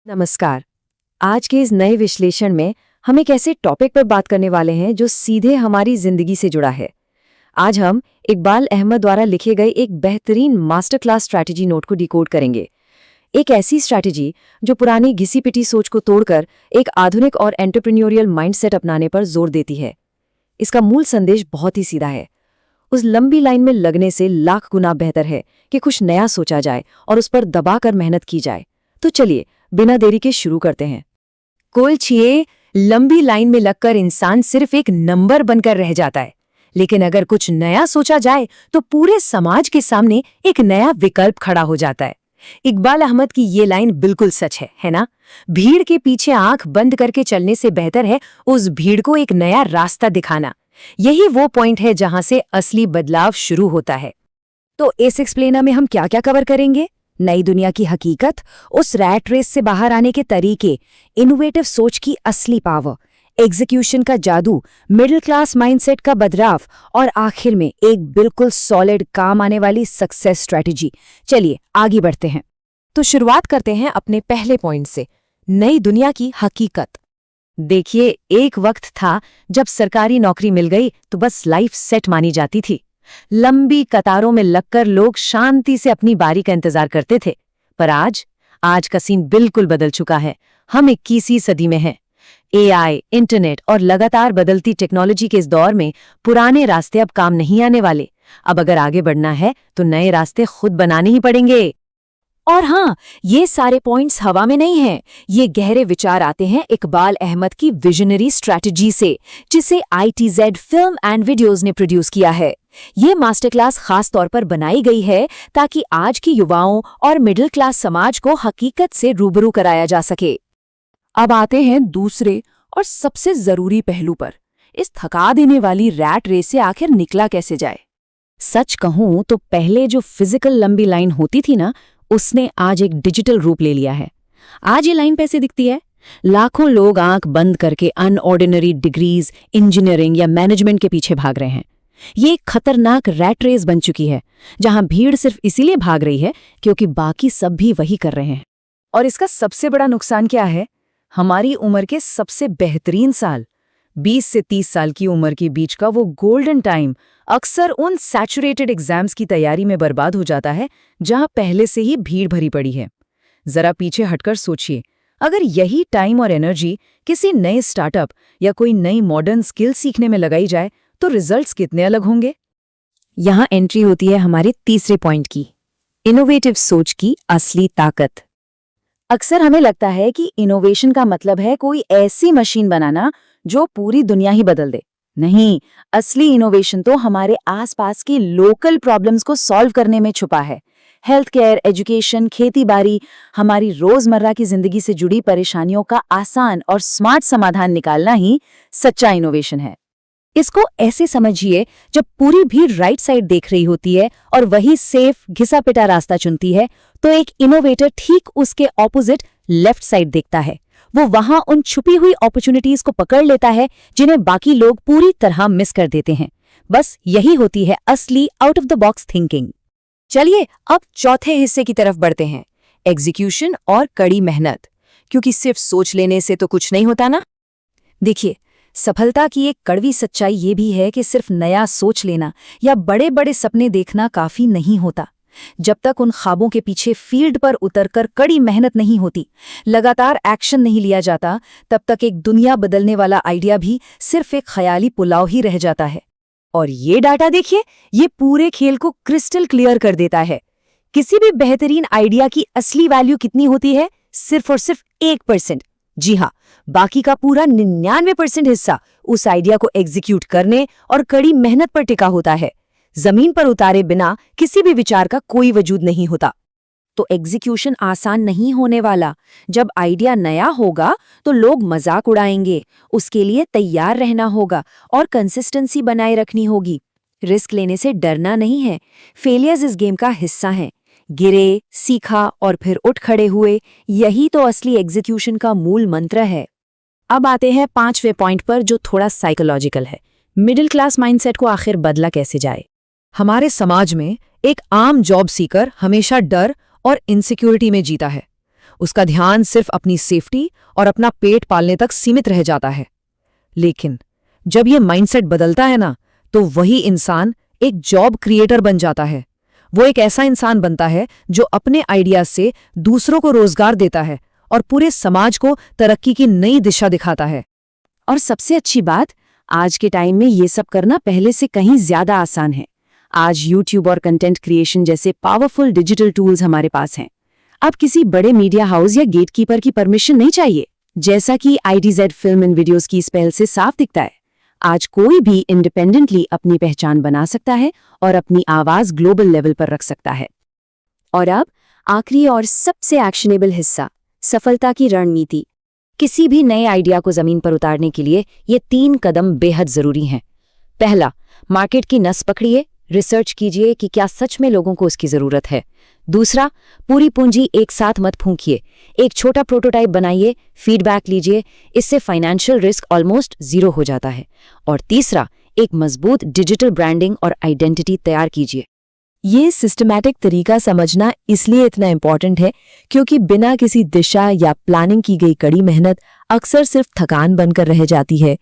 नमस्कार। आज के इस नए विश्लेषण में हम एक ऐसे टॉपिक पर बात करने वाले हैं जो सीधे हमारी जिंदगी से जुड़ा है। आज हम इकबाल अहमद द्वारा लिखे गए एक बेहतरीन मास्टर क्लास स्ट्रैटेजी नोट को डिकोड करेंगे। एक ऐसी स्ट्रैटेजी जो पुरानी घिसी-पिटी सोच को तोड़कर एक आधुनिक और एंटरप्रेन्योरियल माइंडसेट अपनाने पर जोर देती है। इसका मूल संदेश बहुत ही सीधा है। उस लंबी लाइन में लगने से लाख गुना बेहतर है कि कुछ नया सोचा जाए और उस पर दबाकर मेहनत की जाए। तो चलिए बिना देरी के शुरू करते हैं। कोल्चिए, लंबी लाइन में लगकर इंसान सिर्फ एक नंबर बनकर रह जाता है, लेकिन अगर कुछ नया सोचा जाए तो पूरे समाज के सामने एक नया विकल्प खड़ा हो जाता है। इकबाल अहमद की ये लाइन बिल्कुल सच है ना? भीड़ के पीछे आंख बंद करके चलने से बेहतर है उस भीड़ को एक नया रास्ता दिखाना। यही वो पॉइंट है जहां से असली बदलाव शुरू होता है। तो इस एक्सप्लेनर में हम क्या क्या कवर करेंगे? नई दुनिया की हकीकत, उस रैट रेस से बाहर आने के तरीके, इनोवेटिव सोच की असली पावर, एग्जीक्यूशन का जादू, मिडिल क्लास माइंडसेट का बदलाव और आखिर में एक बिल्कुल सॉलिड काम आने वाली सक्सेस स्ट्रैटेजी। चलिए आगे बढ़ते हैं। तो शुरुआत करते हैं अपने पहले पॉइंट से, नई दुनिया की हकीकत। देखिए, एक वक्त था जब सरकारी नौकरी मिल गई तो बस लाइफ सेट मानी जाती थी। लंबी कतारों में लगकर लोग शांति से अपनी बारी का इंतजार करते थे। पर आज का सीन बिल्कुल बदल चुका है। हम 21वीं सदी में हैं। एआई, इंटरनेट और लगातार बदलती टेक्नोलॉजी के इस दौर में पुराने रास्ते अब काम नहीं आने वाले। अब अगर आगे बढ़ना है तो नए रास्ते खुद बनाने ही पड़ेंगे। और हाँ, ये सारे पॉइंट्स हवा में नहीं हैं। ये गहरे विचार आते हैं इकबाल अहमद की विजनरी स्ट्रैटेजी से, जिसे ITZ फिल्म एंड वीडियोज ने प्रोड्यूस किया है। ये मास्टर क्लास खास तौर पर बनाई गई है ताकि आज की युवाओं और मिडिल क्लास समाज को हकीकत से रूबरू कराया जा सके। अब आते हैं दूसरे और सबसे जरूरी पहलू पर, इस थका देने वाली रैट रेस से आखिर निकला कैसे जाए। सच कहूं तो पहले जो फिजिकल लंबी लाइन होती थी ना, उसने आज एक डिजिटल रूप ले लिया है। आज ये लाइन कैसे दिखती है? लाखों लोग आंख बंद करके अनऑर्डिनरी डिग्रीज, इंजीनियरिंग या मैनेजमेंट के पीछे भाग रहे हैं। ये एक खतरनाक रैट रेस बन चुकी है, जहां भीड़ सिर्फ इसीलिए भाग रही है क्योंकि बाकी सब भी वही कर रहे हैं। और इसका सबसे बड़ा नुकसान क्या है? हमारी उम्र के सबसे बेहतरीन साल, 20 से 30 साल की उम्र के बीच का वो गोल्डन टाइम अक्सर उन सैचुरेटेड एग्जाम्स की तैयारी में बर्बाद हो जाता है जहां पहले से ही भीड़ भरी पड़ी है। जरा पीछे हटकर सोचिए, अगर यही टाइम और एनर्जी किसी नए स्टार्टअप या कोई नई मॉडर्न स्किल सीखने में लगाई जाए तो रिजल्ट्स कितने अलग होंगे। यहां एंट्री होती है हमारे तीसरे पॉइंट की, इनोवेटिव सोच की असली ताकत। अक्सर हमें लगता है कि इनोवेशन का मतलब है कोई ऐसी मशीन बनाना जो पूरी दुनिया ही बदल दे। नहीं, असली इनोवेशन तो हमारे आसपास की लोकल प्रॉब्लम्स को सॉल्व करने में छुपा है। हेल्थ केयर, एजुकेशन, खेती-बाड़ी, हमारी रोजमर्रा की जिंदगी से जुड़ी परेशानियों का आसान और स्मार्ट समाधान निकालना ही सच्चा इनोवेशन है। इसको ऐसे समझिए, जब पूरी भीड़ राइट साइड देख रही होती है और वही सेफ घिसा-पिटा रास्ता चुनती है, तो एक इनोवेटर ठीक उसके ऑपोजिट लेफ्ट साइड देखता है। वो वहां उन छुपी हुई अपॉर्चुनिटीज को पकड़ लेता है जिन्हें बाकी लोग पूरी तरह मिस कर देते हैं। बस यही होती है असली out of the box thinking. चलिए अब चौथे हिस्से की तरफ बढ़ते हैं, एग्जीक्यूशन और कड़ी मेहनत, क्योंकि सिर्फ सोच लेने से तो कुछ नहीं होता ना। देखिए, सफलता की एक कड़वी सच्चाई ये भी है कि सिर्फ नया सोच लेना या बड़े बड़े सपने देखना काफी नहीं होता। जब तक उन ख्वाबों के पीछे फील्ड पर उतरकर कड़ी मेहनत नहीं होती, लगातार एक्शन नहीं लिया जाता, तब तक एक दुनिया बदलने वाला आइडिया भी सिर्फ एक ख्याली पुलाव ही रह जाता है। और ये डाटा देखिए, ये पूरे खेल को क्रिस्टल क्लियर कर देता है। किसी भी बेहतरीन आइडिया की असली वैल्यू कितनी होती है? सिर्फ और सिर्फ 1%। जी हाँ, बाकी का पूरा 99% हिस्सा उस आइडिया को एग्जीक्यूट करने और कड़ी मेहनत पर टिका होता है। जमीन पर उतारे बिना किसी भी विचार का कोई वजूद नहीं होता। तो एग्जीक्यूशन आसान नहीं होने वाला। जब आइडिया नया होगा तो लोग मजाक उड़ाएंगे, उसके लिए तैयार रहना होगा और कंसिस्टेंसी बनाए रखनी होगी। रिस्क लेने से डरना नहीं है। फेलियर्स इस गेम का हिस्सा हैं। गिरे, सीखा और फिर उठ खड़े हुए, यही तो असली एग्जीक्यूशन का मूल मंत्र है। अब आते हैं 5वें पॉइंट पर, जो थोड़ा साइकोलॉजिकल है। मिडिल क्लास माइंडसेट को आखिर बदला कैसे जाए। हमारे समाज में एक आम जॉब सीकर हमेशा डर और इनसिक्योरिटी में जीता है। उसका ध्यान सिर्फ अपनी सेफ्टी और अपना पेट पालने तक सीमित रह जाता है। लेकिन जब ये माइंडसेट बदलता है ना, तो वही इंसान एक जॉब क्रिएटर बन जाता है। वो एक ऐसा इंसान बनता है जो अपने आइडिया से दूसरों को रोजगार देता है और पूरे समाज को तरक्की की नई दिशा दिखाता है। और सबसे अच्छी बात, आज के टाइम में ये सब करना पहले से कहीं ज्यादा आसान है। आज YouTube और कंटेंट क्रिएशन जैसे पावरफुल डिजिटल टूल्स हमारे पास हैं। अब किसी बड़े मीडिया हाउस या गेटकीपर की परमिशन नहीं चाहिए, जैसा कि IDZ फिल्म एंड वीडियोस की इस पहल से साफ दिखता है। आज कोई भी इंडिपेंडेंटली अपनी पहचान बना सकता है और अपनी आवाज ग्लोबल लेवल पर रख सकता है। और अब आखिरी और सबसे एक्शनेबल हिस्सा, सफलता की रणनीति। किसी भी नए आइडिया को जमीन पर उतारने के लिए ये 3 कदम बेहद जरूरी हैं। पहला, मार्केट की नस पकड़िए, रिसर्च कीजिए कि क्या सच में लोगों को उसकी जरूरत है। दूसरा, पूरी पूंजी एक साथ मत फूंकिए, एक छोटा प्रोटोटाइप बनाइए, फीडबैक लीजिए, इससे फाइनेंशियल रिस्क ऑलमोस्ट 0 हो जाता है। और तीसरा, एक मजबूत डिजिटल ब्रांडिंग और आइडेंटिटी तैयार कीजिए। ये सिस्टमैटिक तरीका समझना इसलिए इतना इम्पॉर्टेंट है क्योंकि बिना किसी दिशा या प्लानिंग की गई कड़ी मेहनत अक्सर सिर्फ थकान बनकर रह जाती है।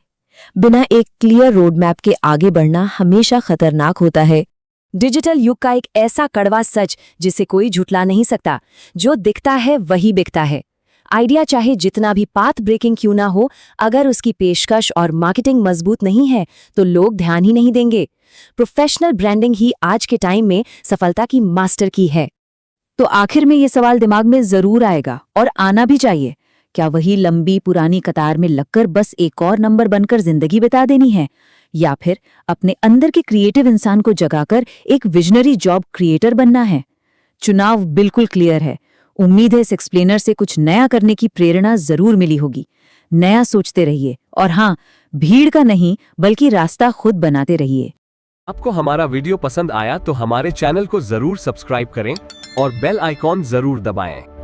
बिना एक क्लियर रोड मैप के आगे बढ़ना हमेशा खतरनाक होता है। डिजिटल युग का एक ऐसा कड़वा सच जिसे कोई झुठला नहीं सकता, जो दिखता है वही बिकता है। आइडिया चाहे जितना भी पाथ ब्रेकिंग क्यों ना हो, अगर उसकी पेशकश और मार्केटिंग मजबूत नहीं है तो लोग ध्यान ही नहीं देंगे। प्रोफेशनल ब्रांडिंग ही आज के टाइम में सफलता की मास्टर की है। तो आखिर में ये सवाल दिमाग में जरूर आएगा और आना भी चाहिए, क्या वही लंबी पुरानी कतार में लगकर बस एक और नंबर बनकर जिंदगी बिता देनी है, या फिर अपने अंदर के क्रिएटिव इंसान को जगाकर एक विजनरी जॉब क्रिएटर बनना है? चुनाव बिल्कुल क्लियर है। उम्मीद है इस एक्सप्लेनर से कुछ नया करने की प्रेरणा जरूर मिली होगी। नया सोचते रहिए और हाँ, भीड़ का नहीं बल्कि रास्ता खुद बनाते रहिए। आपको हमारा वीडियो पसंद आया तो हमारे चैनल को जरूर सब्सक्राइब करें और बेल आइकॉन जरूर दबाएं।